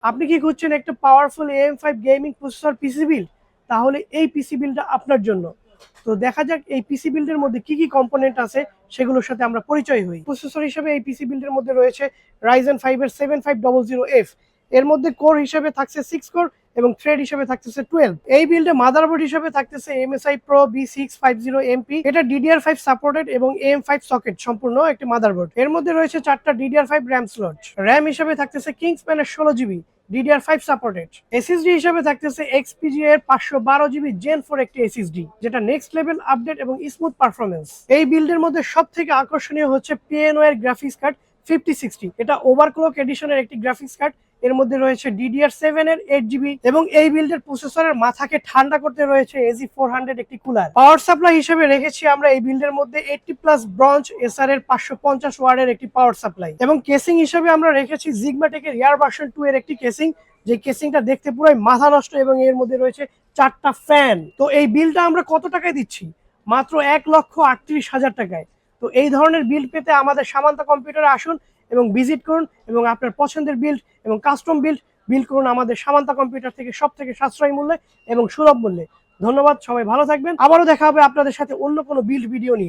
আপনি কি খুঁজছেন একটা powerful AM5 gaming processor PC build? তাহলে এই পিসি বিল্ডটা আপনার জন্য। তো দেখা যাক এই পিসি বিল্ডের মধ্যে কি কি কম্পোনেন্ট আছে সেগুলোর সাথে আমরা পরিচয় হই। প্রসেসর হিসেবে এই পিসি বিল্ডের মধ্যে রয়েছে Ryzen 5 এর 7500F। এর মধ্যে কোর হিসেবে থাকছে 6 কোর এবং থ্রেড হিসেবে থাকতেছে 12। এই বিল্ডে মাদারবোর্ড হিসেবে থাকতেছে MSI Pro B650MP। এটা DDR5 সাপোর্টেড এবং AM5 সকেট সম্পূর্ণ একটি মাদারবোর্ড। এর মধ্যে রয়েছে 4টা DDR5 RAM স্লট। RAM হিসেবে থাকতেছে কিংসম্যানের 16GB DDR5 সাপোর্টেড। এসএসডি হিসেবে থাকতেছে XPG এর 512GB Gen 4 একটি এসএসডি, যেটা নেক্সট লেভেল আপডেট এবং স্মুথ পারফরমেন্স। এই বিল্ডের মধ্যে সবথেকে আকর্ষণীয় হচ্ছে P&O এর গ্রাফিক্স কার্ড 5060। এটা ওভারক্লক এডিশনের একটি গ্রাফিক্স কার্ড। এর মধ্যে রয়েছে DDR7 এর 8GB এবং এই বিল্ডের প্রসেসরের মাথাকে ঠান্ডা করতে রয়েছে AZ400 একটি কুলার। পাওয়ার সাপ্লাই হিসেবে রেখেছি আমরা এই বিল্ডের মধ্যে 80+ ব্রঞ্জ SR এর 550 ওয়াটের একটি পাওয়ার সাপ্লাই এবং কেসিং হিসেবে আমরা রেখেছি Zigmatek এর এয়ার ভার্সন 2 এর একটি কেসিং, যে কেসিংটা দেখতে পুরোই মাথা নষ্ট এবং এর মধ্যে রয়েছে 4টা ফ্যান। তো এই বিলটা আমরা কত টাকায় দিচ্ছি? মাত্র 1,38,000 টাকায়। তো এই ধরনের বিল্ড পেতে আমাদের সামান্তা কম্পিউটারে আসুন এবং ভিজিট করুন এবং আপনার পছন্দের বিল্ড এবং কাস্টম বিল্ড করুন আমাদের সামান্তা কম্পিউটার থেকে, সব থেকে সাশ্রয়ী মূল্যে এবং সুলভ মূল্যে। ধন্যবাদ, সবাই ভালো থাকবেন। আবারও দেখা হবে আপনাদের সাথে অন্য কোনো বিল্ড ভিডিও নিয়ে।